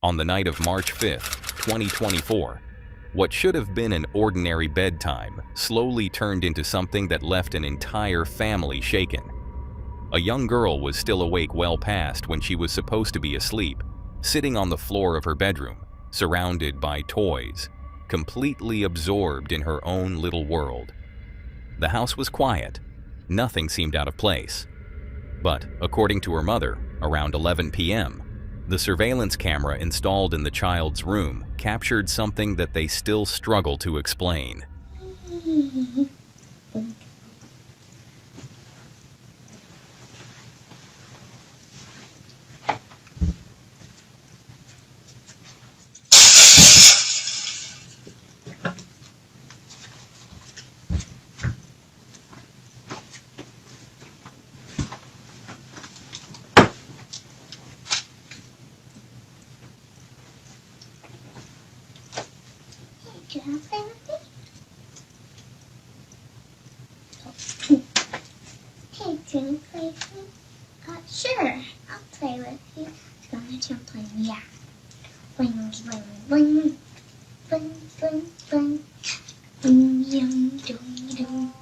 On the night of March 5th, 2024, what should have been an ordinary bedtime slowly turned into something that left an entire family shaken. A young girl was still awake well past when she was supposed to be asleep, sitting on the floor of her bedroom, surrounded by toys, completely absorbed in her own little world. The house was quiet. Nothing seemed out of place. But, according to her mother, around 11 p.m., the surveillance camera installed in the child's room captured something that they still struggle to explain. Can I play with you? Hey, can you play with me? Sure, I'll play with you. So I'm gonna play with me. Yeah. Bling, bling, bling. Bling, bling, bling. Bing, yum, dong, dong.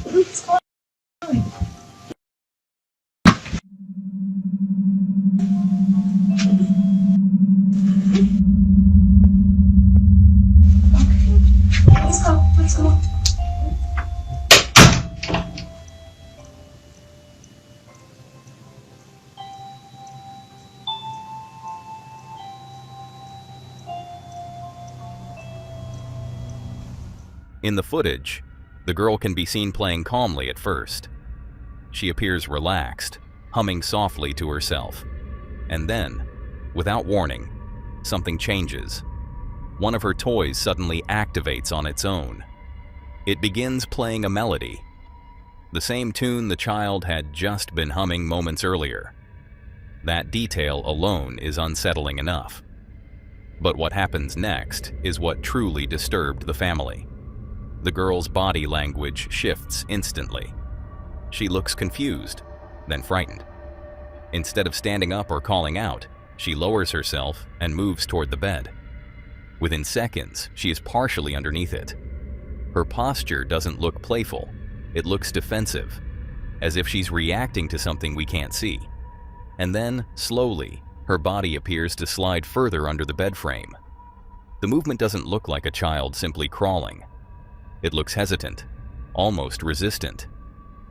What's going on? Let's go. Let's go. In the footage, the girl can be seen playing calmly at first. She appears relaxed, humming softly to herself. And then, without warning, something changes. One of her toys suddenly activates on its own. It begins playing a melody, the same tune the child had just been humming moments earlier. That detail alone is unsettling enough. But what happens next is what truly disturbed the family. The girl's body language shifts instantly. She looks confused, then frightened. Instead of standing up or calling out, she lowers herself and moves toward the bed. Within seconds, she is partially underneath it. Her posture doesn't look playful. It looks defensive, as if she's reacting to something we can't see. And then, slowly, her body appears to slide further under the bed frame. The movement doesn't look like a child simply crawling. It looks hesitant, almost resistant,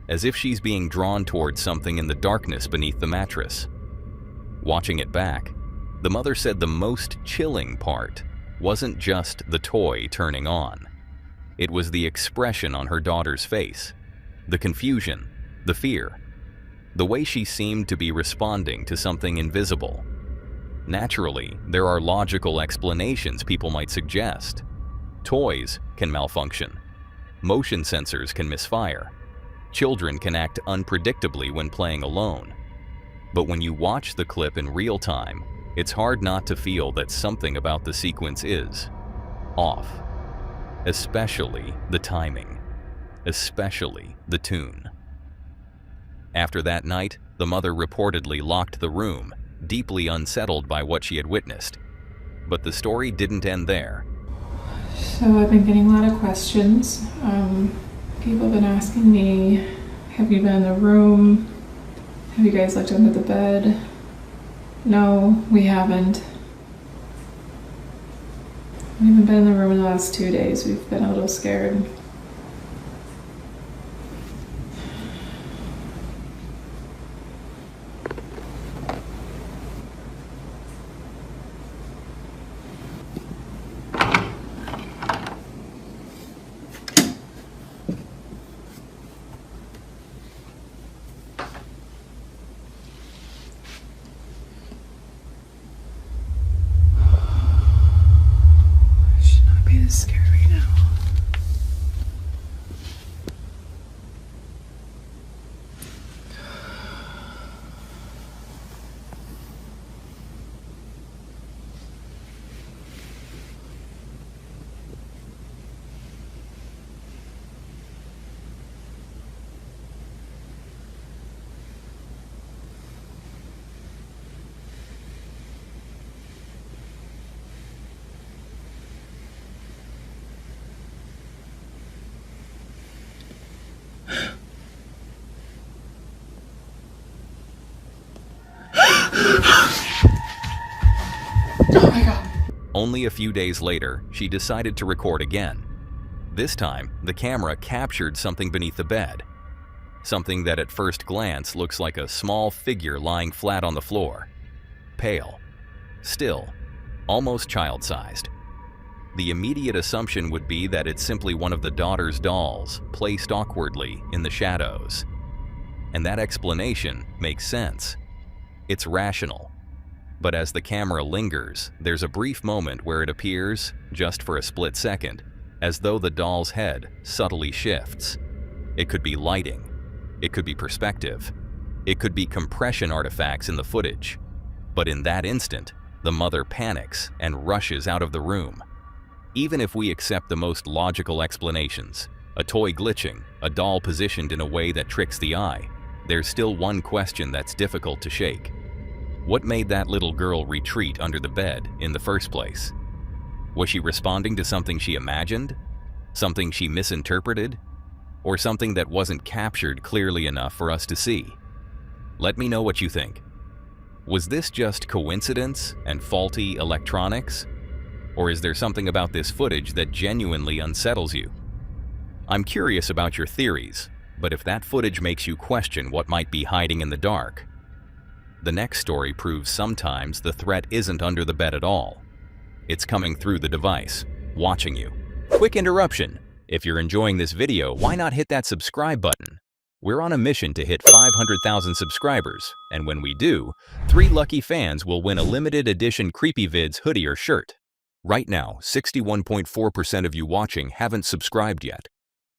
as if she's being drawn towards something in the darkness beneath the mattress. Watching it back, the mother said the most chilling part wasn't just the toy turning on. It was the expression on her daughter's face, the confusion, the fear, the way she seemed to be responding to something invisible. Naturally, there are logical explanations people might suggest. Toys can malfunction. Motion sensors can misfire. Children can act unpredictably when playing alone. But when you watch the clip in real time, it's hard not to feel that something about the sequence is off. Especially the timing. Especially the tune. After that night, the mother reportedly locked the room, deeply unsettled by what she had witnessed. But the story didn't end there. So I've been getting a lot of questions. People have been asking me, have you been in the room? Have you guys looked under the bed? No, we haven't. We haven't been in the room in the last 2 days. We've been a little scared. Be this scared right now. Oh my God. Only a few days later, she decided to record again. This time, the camera captured something beneath the bed. Something that at first glance looks like a small figure lying flat on the floor. Pale. Still. Almost child-sized. The immediate assumption would be that it's simply one of the daughter's dolls, placed awkwardly in the shadows. And that explanation makes sense. It's rational. But as the camera lingers, there's a brief moment where it appears, just for a split second, as though the doll's head subtly shifts. It could be lighting. It could be perspective. It could be compression artifacts in the footage. But in that instant, the mother panics and rushes out of the room. Even if we accept the most logical explanations, a toy glitching, a doll positioned in a way that tricks the eye, there's still one question that's difficult to shake. What made that little girl retreat under the bed in the first place? Was she responding to something she imagined? Something she misinterpreted? Or something that wasn't captured clearly enough for us to see? Let me know what you think. Was this just coincidence and faulty electronics? Or is there something about this footage that genuinely unsettles you? I'm curious about your theories, but if that footage makes you question what might be hiding in the dark, the next story proves sometimes the threat isn't under the bed at all. It's coming through the device, watching you. Quick interruption. If you're enjoying this video, why not hit that subscribe button? We're on a mission to hit 500,000 subscribers, and when we do, 3 lucky fans will win a limited edition CreepyVids hoodie or shirt. Right now, 61.4% of you watching haven't subscribed yet.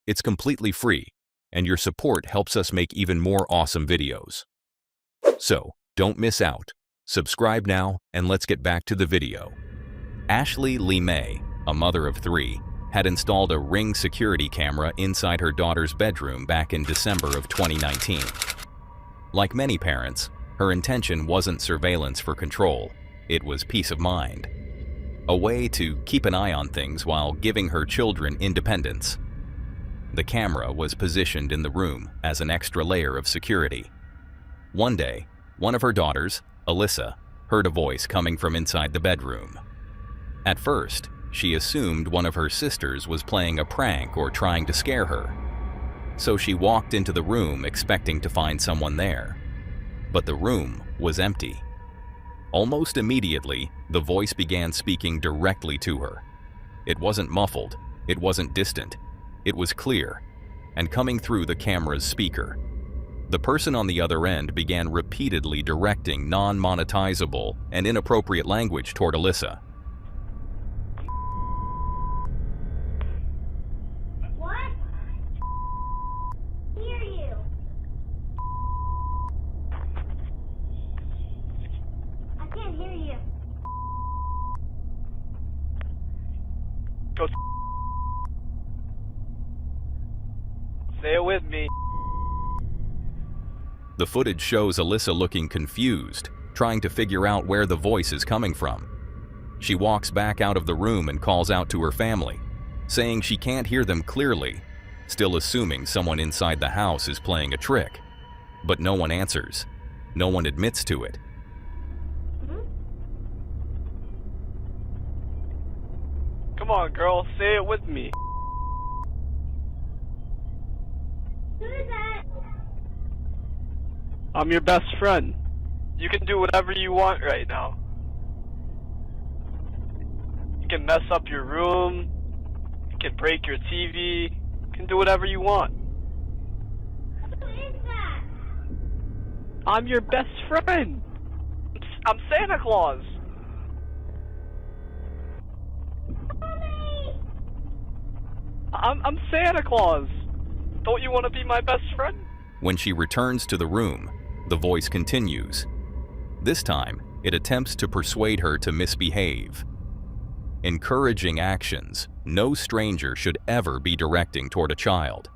It's completely free, and your support helps us make even more awesome videos. So, don't miss out. Subscribe now, and let's get back to the video. Ashley Lee May, a mother of 3, had installed a Ring security camera inside her daughter's bedroom back in December of 2019. Like many parents, her intention wasn't surveillance for control, it was peace of mind. A way to keep an eye on things while giving her children independence. The camera was positioned in the room as an extra layer of security. One day, one of her daughters, Alyssa, heard a voice coming from inside the bedroom. At first, she assumed one of her sisters was playing a prank or trying to scare her. So she walked into the room expecting to find someone there. But the room was empty. Almost immediately, the voice began speaking directly to her. It wasn't muffled, it wasn't distant, it was clear, and coming through the camera's speaker. The person on the other end began repeatedly directing non-monetizable and inappropriate language toward Alyssa. What? Hear you. I can't hear you. Go. Say it with me. The footage shows Alyssa looking confused, trying to figure out where the voice is coming from. She walks back out of the room and calls out to her family, saying she can't hear them clearly, still assuming someone inside the house is playing a trick. But no one answers. no one admits to it. Come on, girl, say it with me. Who is that? I'm your best friend. You can do whatever you want right now. You can mess up your room. You can break your TV. You can do whatever you want. Who is that? I'm your best friend. I'm Santa Claus. Mommy! I'm Santa Claus. Don't you want to be my best friend? When she returns to the room, the voice continues. This time, it attempts to persuade her to misbehave. Encouraging actions no stranger should ever be directing toward a child.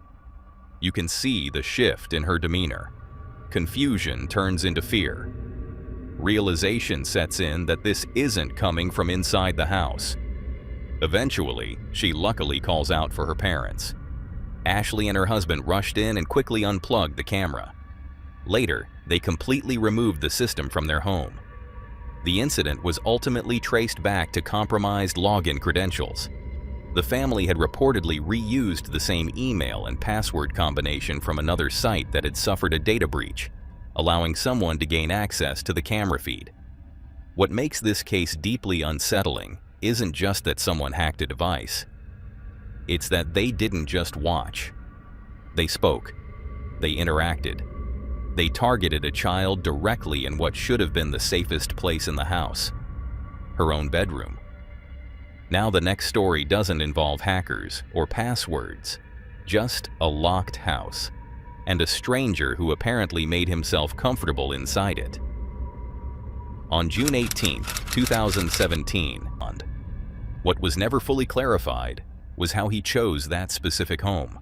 You can see the shift in her demeanor. Confusion turns into fear. Realization sets in that this isn't coming from inside the house. Eventually, she luckily calls out for her parents. Ashley and her husband rushed in and quickly unplugged the camera. Later, they completely removed the system from their home. The incident was ultimately traced back to compromised login credentials. The family had reportedly reused the same email and password combination from another site that had suffered a data breach, allowing someone to gain access to the camera feed. What makes this case deeply unsettling isn't just that someone hacked a device. It's that they didn't just watch. They spoke. They interacted. They targeted a child directly in what should have been the safest place in the house, her own bedroom. Now the next story doesn't involve hackers or passwords, just a locked house and a stranger who apparently made himself comfortable inside it. On June 18, 2017, what was never fully clarified was how he chose that specific home,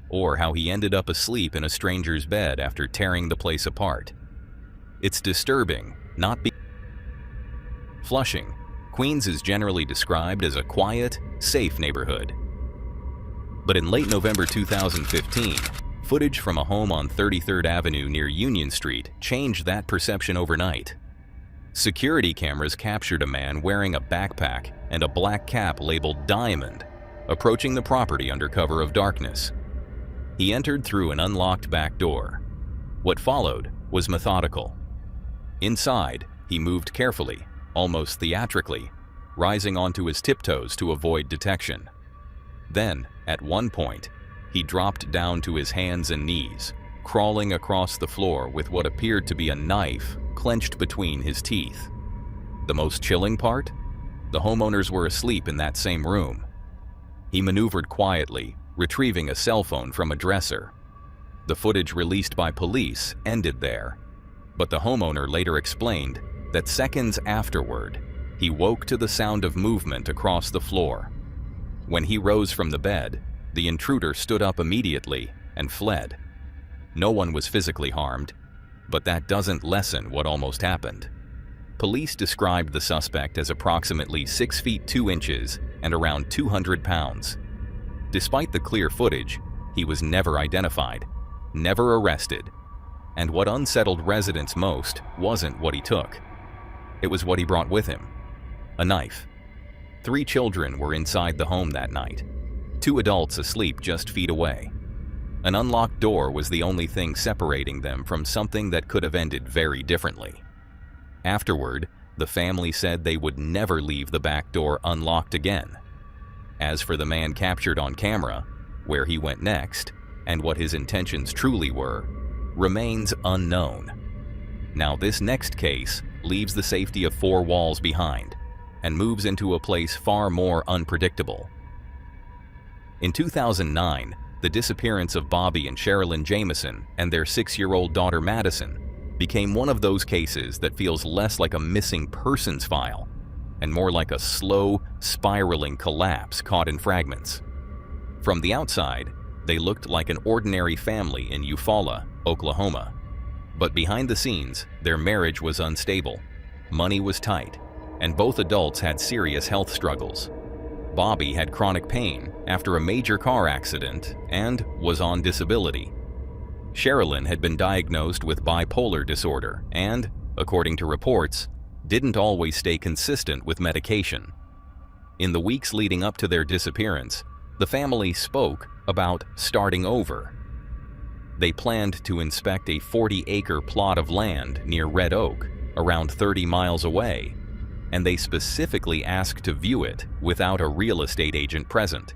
or how he ended up asleep in a stranger's bed after tearing the place apart. It's disturbing, Flushing, Queens is generally described as a quiet, safe neighborhood. But in late November 2015, footage from a home on 33rd Avenue near Union Street changed that perception overnight. Security cameras captured a man wearing a backpack and a black cap labeled Diamond, approaching the property under cover of darkness. He entered through an unlocked back door. What followed was methodical. Inside, he moved carefully, almost theatrically, rising onto his tiptoes to avoid detection. Then, at one point, he dropped down to his hands and knees, crawling across the floor with what appeared to be a knife clenched between his teeth. The most chilling part? The homeowners were asleep in that same room. He maneuvered quietly, retrieving a cell phone from a dresser. The footage released by police ended there, but the homeowner later explained that seconds afterward, he woke to the sound of movement across the floor. When he rose from the bed, the intruder stood up immediately and fled. No one was physically harmed, but that doesn't lessen what almost happened. Police described the suspect as approximately 6 feet 2 inches and around 200 pounds. Despite the clear footage, he was never identified, never arrested, and what unsettled residents most wasn't what he took. It was what he brought with him: a knife. 3 children were inside the home that night, 2 adults asleep just feet away. An unlocked door was the only thing separating them from something that could have ended very differently. Afterward, the family said they would never leave the back door unlocked again. As for the man captured on camera, where he went next, and what his intentions truly were, remains unknown. Now this next case leaves the safety of 4 walls behind and moves into a place far more unpredictable. In 2009, the disappearance of Bobby and Sherilyn Jamison and their 6-year-old daughter Madison became one of those cases that feels less like a missing persons file and more like a slow, spiraling collapse caught in fragments. From the outside, they looked like an ordinary family in Eufaula, Oklahoma. But behind the scenes, their marriage was unstable, money was tight, and both adults had serious health struggles. Bobby had chronic pain after a major car accident and was on disability. Sherilyn had been diagnosed with bipolar disorder and, according to reports, didn't always stay consistent with medication. In the weeks leading up to their disappearance, the family spoke about starting over. They planned to inspect a 40-acre plot of land near Red Oak, around 30 miles away, and they specifically asked to view it without a real estate agent present.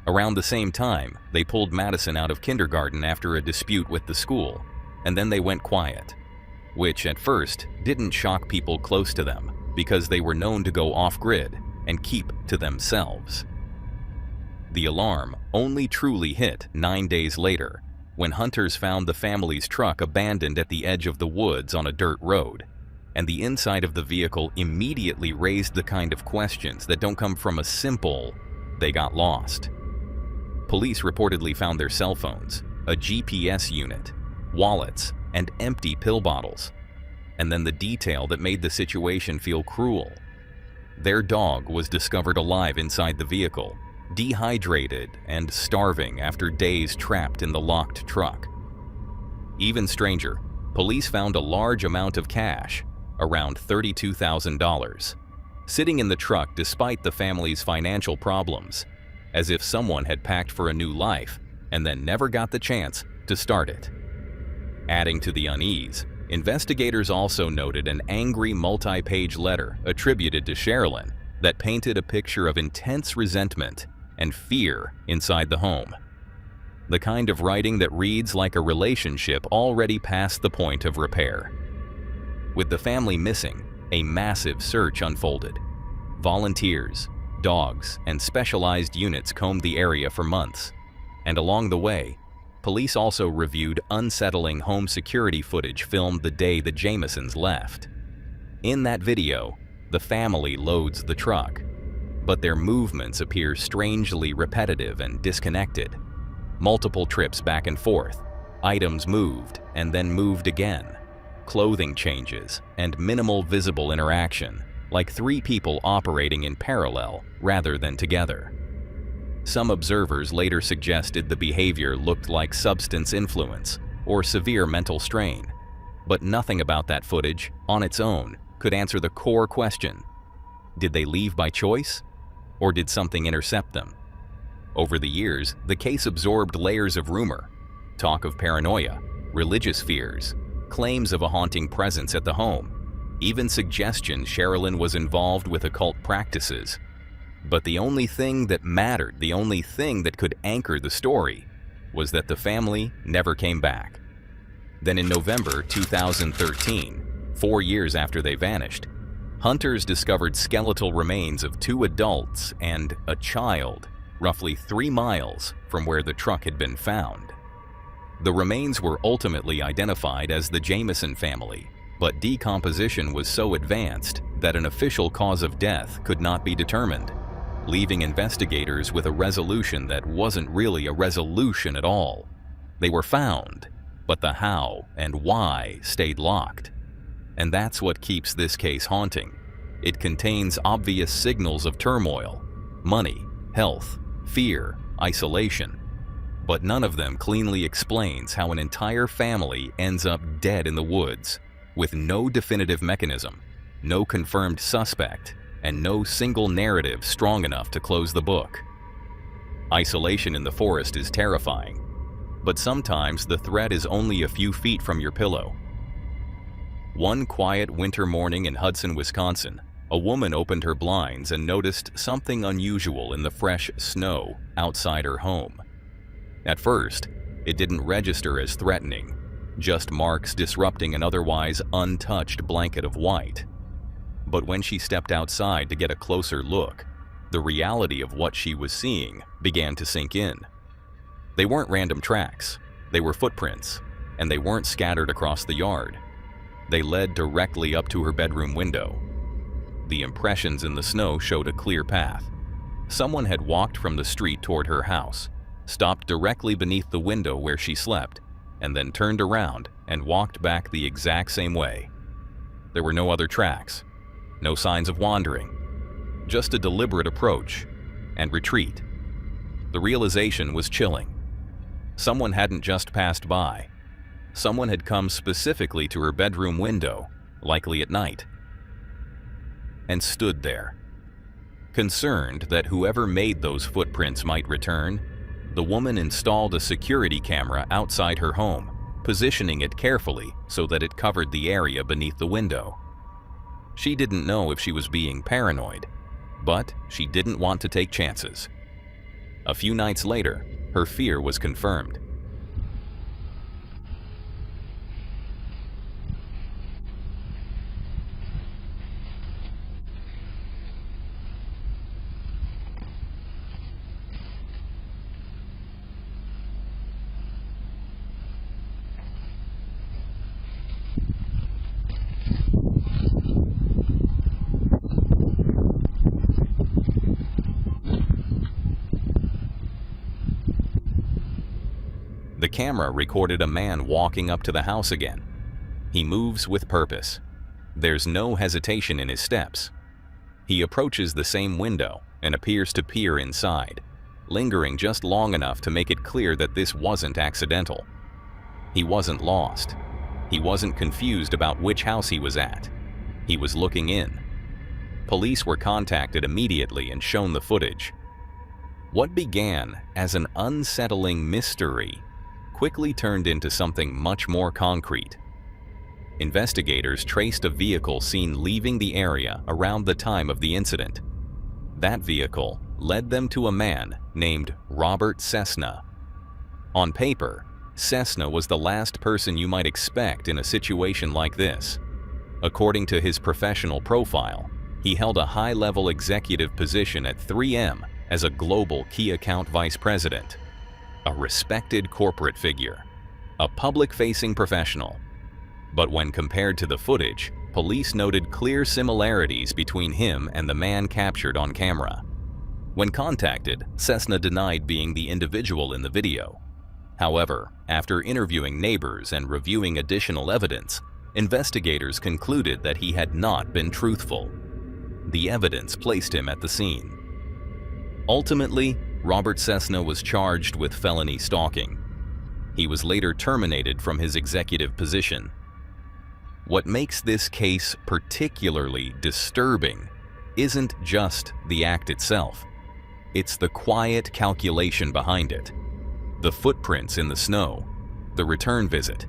Around the same time, they pulled Madison out of kindergarten after a dispute with the school, and then they went quiet, which at first didn't shock people close to them because they were known to go off-grid and keep to themselves. The alarm only truly hit 9 days later, when hunters found the family's truck abandoned at the edge of the woods on a dirt road, and the inside of the vehicle immediately raised the kind of questions that don't come from a simple, "they got lost." Police reportedly found their cell phones, a GPS unit, wallets, and empty pill bottles. And then the detail that made the situation feel cruel. Their dog was discovered alive inside the vehicle, dehydrated and starving after days trapped in the locked truck. Even stranger, police found a large amount of cash, around $32,000, sitting in the truck despite the family's financial problems, as if someone had packed for a new life and then never got the chance to start it. Adding to the unease, investigators also noted an angry multi-page letter attributed to Sherilyn that painted a picture of intense resentment and fear inside the home. The kind of writing that reads like a relationship already past the point of repair. With the family missing, a massive search unfolded. Volunteers, dogs, and specialized units combed the area for months, and along the way, police also reviewed unsettling home security footage filmed the day the Jamisons left. In that video, the family loads the truck, but their movements appear strangely repetitive and disconnected. Multiple trips back and forth, items moved and then moved again, clothing changes, and minimal visible interaction, like 3 people operating in parallel rather than together. Some observers later suggested the behavior looked like substance influence or severe mental strain, but nothing about that footage, on its own, could answer the core question: did they leave by choice, or did something intercept them? Over the years, the case absorbed layers of rumor, talk of paranoia, religious fears, claims of a haunting presence at the home, even suggestions Sherilyn was involved with occult practices. But the only thing that mattered, the only thing that could anchor the story, was that the family never came back. Then in November 2013, 4 years after they vanished, hunters discovered skeletal remains of 2 adults and a child, roughly 3 miles from where the truck had been found. The remains were ultimately identified as the Jamison family, but decomposition was so advanced that an official cause of death could not be determined, leaving investigators with a resolution that wasn't really a resolution at all. They were found, but the how and why stayed locked. And that's what keeps this case haunting. It contains obvious signals of turmoil, money, health, fear, isolation, but none of them cleanly explains how an entire family ends up dead in the woods, with no definitive mechanism, no confirmed suspect, and no single narrative strong enough to close the book. Isolation in the forest is terrifying, but sometimes the threat is only a few feet from your pillow. One quiet winter morning in Hudson, Wisconsin, a woman opened her blinds and noticed something unusual in the fresh snow outside her home. At first, it didn't register as threatening, just marks disrupting an otherwise untouched blanket of white. But when she stepped outside to get a closer look, the reality of what she was seeing began to sink in. They weren't random tracks, they were footprints, and they weren't scattered across the yard. They led directly up to her bedroom window. The impressions in the snow showed a clear path. Someone had walked from the street toward her house, stopped directly beneath the window where she slept, and then turned around and walked back the exact same way. There were no other tracks, no signs of wandering, just a deliberate approach and retreat. The realization was chilling. Someone hadn't just passed by. Someone had come specifically to her bedroom window, likely at night, and stood there. Concerned that whoever made those footprints might return, the woman installed a security camera outside her home, positioning it carefully so that it covered the area beneath the window. She didn't know if she was being paranoid, but she didn't want to take chances. A few nights later, her fear was confirmed. The camera recorded a man walking up to the house again. He moves with purpose. There's no hesitation in his steps. He approaches the same window and appears to peer inside, lingering just long enough to make it clear that this wasn't accidental. He wasn't lost. He wasn't confused about which house he was at. He was looking in. Police were contacted immediately and shown the footage. What began as an unsettling mystery quickly turned into something much more concrete. Investigators traced a vehicle seen leaving the area around the time of the incident. That vehicle led them to a man named Robert Cessna. On paper, Cessna was the last person you might expect in a situation like this. According to his professional profile, he held a high-level executive position at 3M as a global key account vice president. A respected corporate figure, a public-facing professional. But when compared to the footage, police noted clear similarities between him and the man captured on camera. When contacted, Cessna denied being the individual in the video. However, after interviewing neighbors and reviewing additional evidence, investigators concluded that he had not been truthful. The evidence placed him at the scene. Ultimately, Robert Cessna was charged with felony stalking. He was later terminated from his executive position. What makes this case particularly disturbing isn't just the act itself. It's the quiet calculation behind it. The footprints in the snow, the return visit,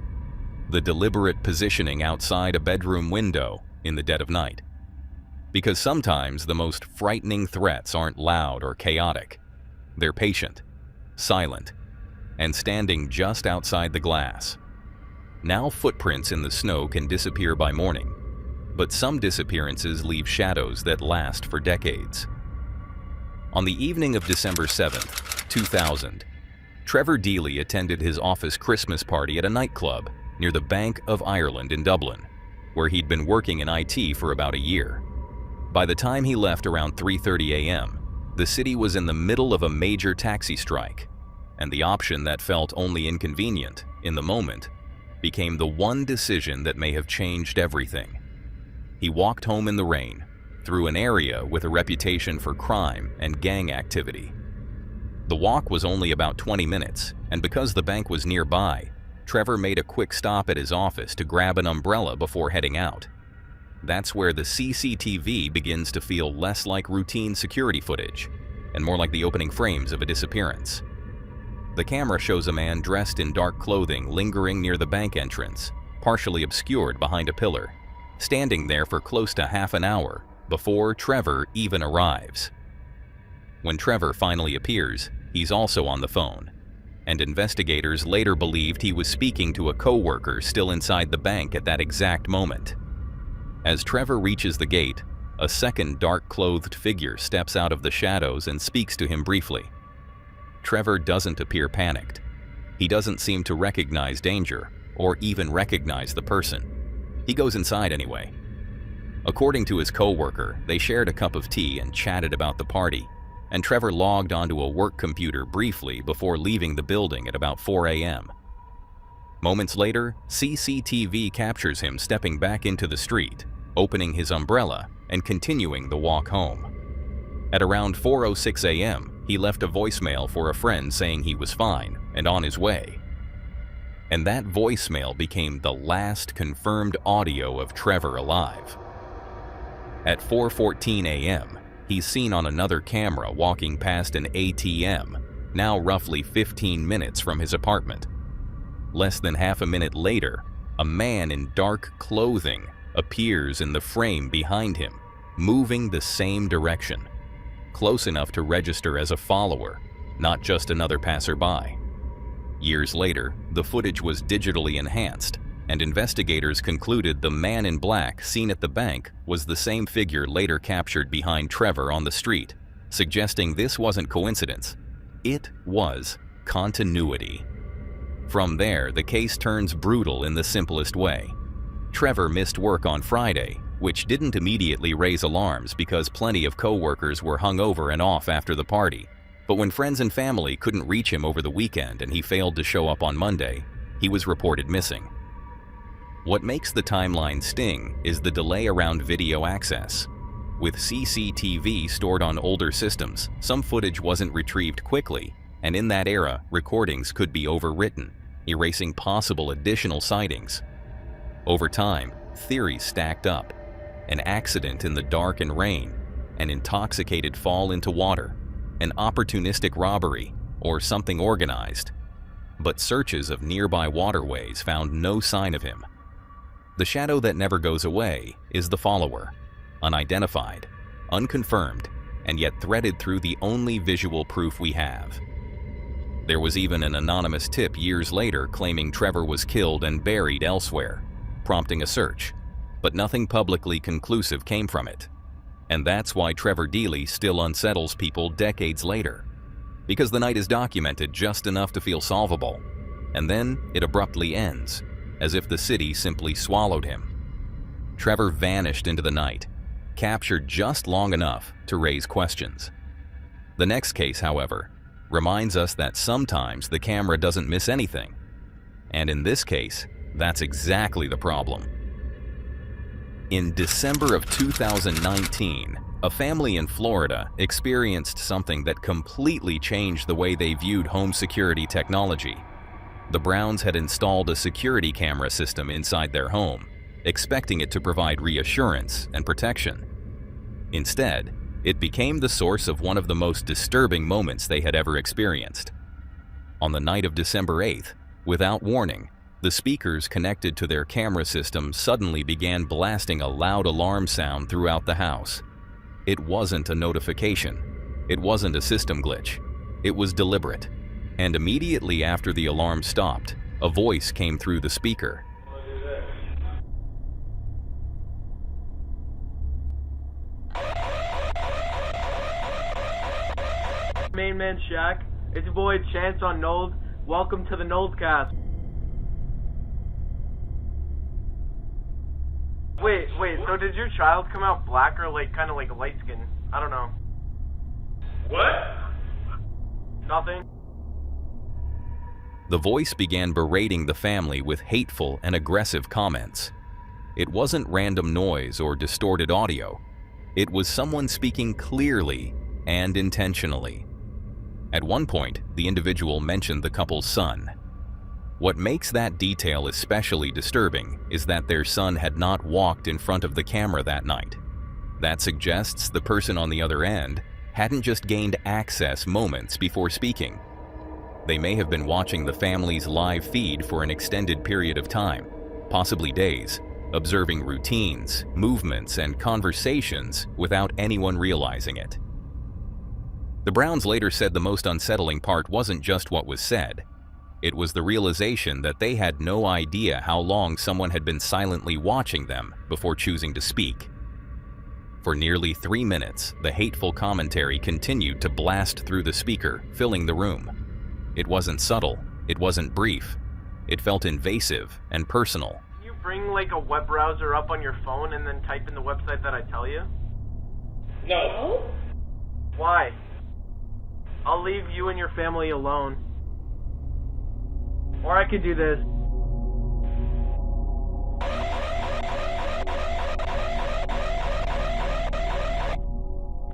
the deliberate positioning outside a bedroom window in the dead of night. Because sometimes the most frightening threats aren't loud or chaotic. They're patient, silent, and standing just outside the glass. Now footprints in the snow can disappear by morning, but some disappearances leave shadows that last for decades. On the evening of December 7, 2000, Trevor Deely attended his office Christmas party at a nightclub near the Bank of Ireland in Dublin, where he'd been working in IT for about a year. By the time he left around 3:30 a.m., the city was in the middle of a major taxi strike, and the option that felt only inconvenient in the moment became the one decision that may have changed everything. He walked home in the rain, through an area with a reputation for crime and gang activity. The walk was only about 20 minutes, and because the bank was nearby, Trevor made a quick stop at his office to grab an umbrella before heading out. That's where the CCTV begins to feel less like routine security footage and more like the opening frames of a disappearance. The camera shows a man dressed in dark clothing lingering near the bank entrance, partially obscured behind a pillar, standing there for close to half an hour before Trevor even arrives. When Trevor finally appears, he's also on the phone, and investigators later believed he was speaking to a coworker still inside the bank at that exact moment. As Trevor reaches the gate, a second dark-clothed figure steps out of the shadows and speaks to him briefly. Trevor doesn't appear panicked. He doesn't seem to recognize danger, or even recognize the person. He goes inside anyway. According to his coworker, they shared a cup of tea and chatted about the party, and Trevor logged onto a work computer briefly before leaving the building at about 4 a.m. Moments later, CCTV captures him stepping back into the street, opening his umbrella and continuing the walk home. At around 4:06 a.m., he left a voicemail for a friend saying he was fine and on his way. And that voicemail became the last confirmed audio of Trevor alive. At 4:14 a.m., he's seen on another camera walking past an ATM, now roughly 15 minutes from his apartment. Less than half a minute later, a man in dark clothing appears in the frame behind him, moving the same direction, close enough to register as a follower, not just another passerby. Years later, the footage was digitally enhanced, and investigators concluded the man in black seen at the bank was the same figure later captured behind Trevor on the street, suggesting this wasn't coincidence. It was continuity. From there, the case turns brutal in the simplest way. Trevor missed work on Friday, which didn't immediately raise alarms because plenty of co-workers were hungover and off after the party. But when friends and family couldn't reach him over the weekend and he failed to show up on Monday, he was reported missing. What makes the timeline sting is the delay around video access. With CCTV stored on older systems, some footage wasn't retrieved quickly, and in that era, recordings could be overwritten, erasing possible additional sightings. Over time, theories stacked up. An accident in the dark and rain, an intoxicated fall into water, an opportunistic robbery, or something organized. But searches of nearby waterways found no sign of him. The shadow that never goes away is the follower, unidentified, unconfirmed, and yet threaded through the only visual proof we have. There was even an anonymous tip years later claiming Trevor was killed and buried elsewhere, prompting a search, but nothing publicly conclusive came from it. And that's why Trevor Deely still unsettles people decades later. Because the night is documented just enough to feel solvable, and then it abruptly ends, as if the city simply swallowed him. Trevor vanished into the night, captured just long enough to raise questions. The next case, however, reminds us that sometimes the camera doesn't miss anything. And in this case, that's exactly the problem. In December of 2019, a family in Florida experienced something that completely changed the way they viewed home security technology. The Browns had installed a security camera system inside their home, expecting it to provide reassurance and protection. Instead, it became the source of one of the most disturbing moments they had ever experienced. On the night of December 8th, without warning, the speakers connected to their camera system suddenly began blasting a loud alarm sound throughout the house. It wasn't a notification. It wasn't a system glitch. It was deliberate. And immediately after the alarm stopped, a voice came through the speaker. Main man Shaq, it's your boy Chance on Nold. Welcome to the Noldcast. Wait, so did your child come out black or like kind of like light skin? I don't know. What? Nothing? The voice began berating the family with hateful and aggressive comments. It wasn't random noise or distorted audio. It was someone speaking clearly and intentionally. At one point, the individual mentioned the couple's son. What makes that detail especially disturbing is that their son had not walked in front of the camera that night. That suggests the person on the other end hadn't just gained access moments before speaking. They may have been watching the family's live feed for an extended period of time, possibly days, observing routines, movements, and conversations without anyone realizing it. The Browns later said the most unsettling part wasn't just what was said. It was the realization that they had no idea how long someone had been silently watching them before choosing to speak. For nearly 3 minutes, the hateful commentary continued to blast through the speaker, filling the room. It wasn't subtle, it wasn't brief. It felt invasive and personal. Can you bring like a web browser up on your phone and then type in the website that I tell you? No. Why? I'll leave you and your family alone. Or I could do this.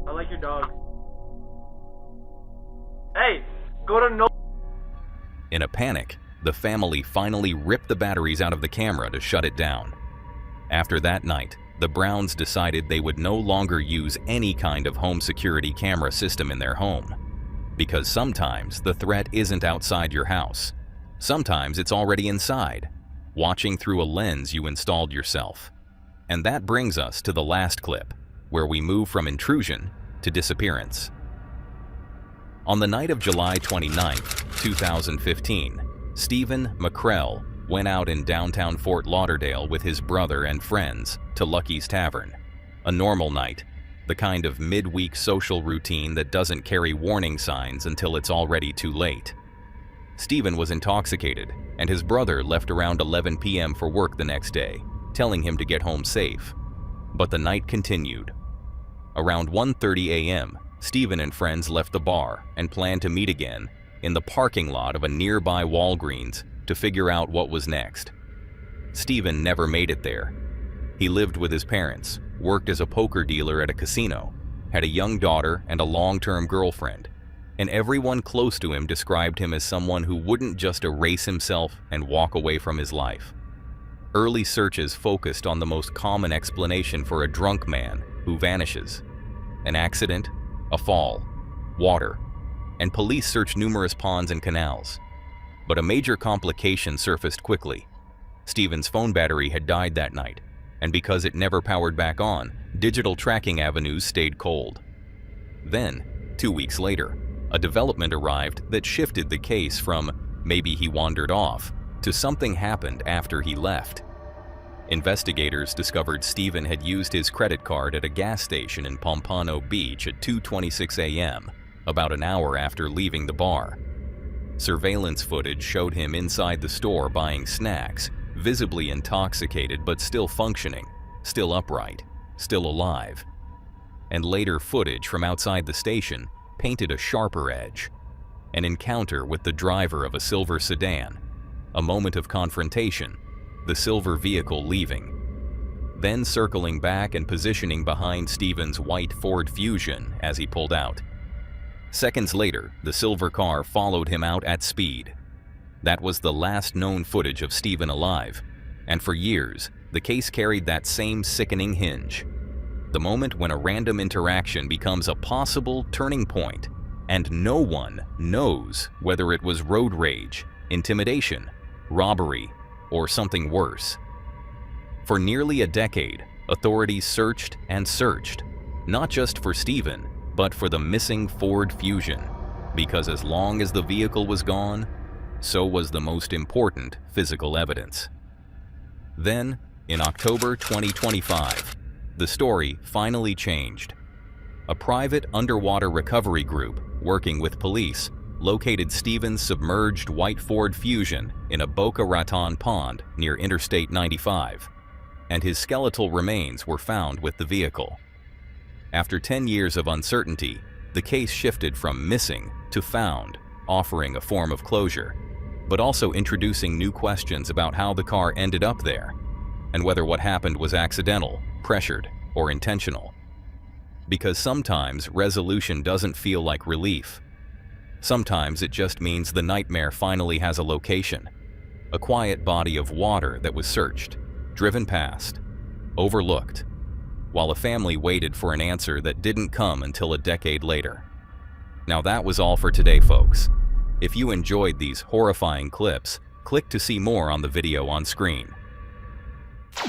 I like your dog. Go to Nold. In a panic, the family finally ripped the batteries out of the camera to shut it down. After that night, the Browns decided they would no longer use any kind of home security camera system in their home. Because sometimes the threat isn't outside your house. Sometimes it's already inside, watching through a lens you installed yourself. And that brings us to the last clip, where we move from intrusion to disappearance. On the night of July 29, 2015, Stephen McCrell went out in downtown Fort Lauderdale with his brother and friends to Lucky's Tavern. A normal night, the kind of midweek social routine that doesn't carry warning signs until it's already too late. Stephen was intoxicated, and his brother left around 11 p.m. for work the next day, telling him to get home safe. But the night continued. Around 1:30 a.m., Stephen and friends left the bar and planned to meet again in the parking lot of a nearby Walgreens to figure out what was next. Stephen never made it there. He lived with his parents, worked as a poker dealer at a casino, had a young daughter and a long-term girlfriend, and everyone close to him described him as someone who wouldn't just erase himself and walk away from his life. Early searches focused on the most common explanation for a drunk man who vanishes: an accident, a fall, water, and police searched numerous ponds and canals. But a major complication surfaced quickly. Stephen's phone battery had died that night, and because it never powered back on, digital tracking avenues stayed cold. Then, 2 weeks later, a development arrived that shifted the case from maybe he wandered off to something happened after he left. Investigators discovered Stephen had used his credit card at a gas station in Pompano Beach at 2:26 a.m., about an hour after leaving the bar. Surveillance footage showed him inside the store buying snacks, visibly intoxicated but still functioning, still upright, still alive. And later footage from outside the station painted a sharper edge. An encounter with the driver of a silver sedan, a moment of confrontation, the silver vehicle leaving, then circling back and positioning behind Stephen's white Ford Fusion as he pulled out. Seconds later, the silver car followed him out at speed. That was the last known footage of Stephen alive, and for years, the case carried that same sickening hinge. The moment when a random interaction becomes a possible turning point, and no one knows whether it was road rage, intimidation, robbery, or something worse. For nearly a decade, authorities searched and searched, not just for Stephen, but for the missing Ford Fusion, because as long as the vehicle was gone, so was the most important physical evidence. Then, in October 2025, the story finally changed. A private underwater recovery group working with police located Stephen's submerged white Ford Fusion in a Boca Raton pond near Interstate 95, and his skeletal remains were found with the vehicle. After 10 years of uncertainty, the case shifted from missing to found, offering a form of closure, but also introducing new questions about how the car ended up there, and whether what happened was accidental, pressured, or intentional. Because sometimes resolution doesn't feel like relief. Sometimes it just means the nightmare finally has a location, a quiet body of water that was searched, driven past, overlooked, while a family waited for an answer that didn't come until a decade later. Now that was all for today, folks. If you enjoyed these horrifying clips, click to see more on the video on screen.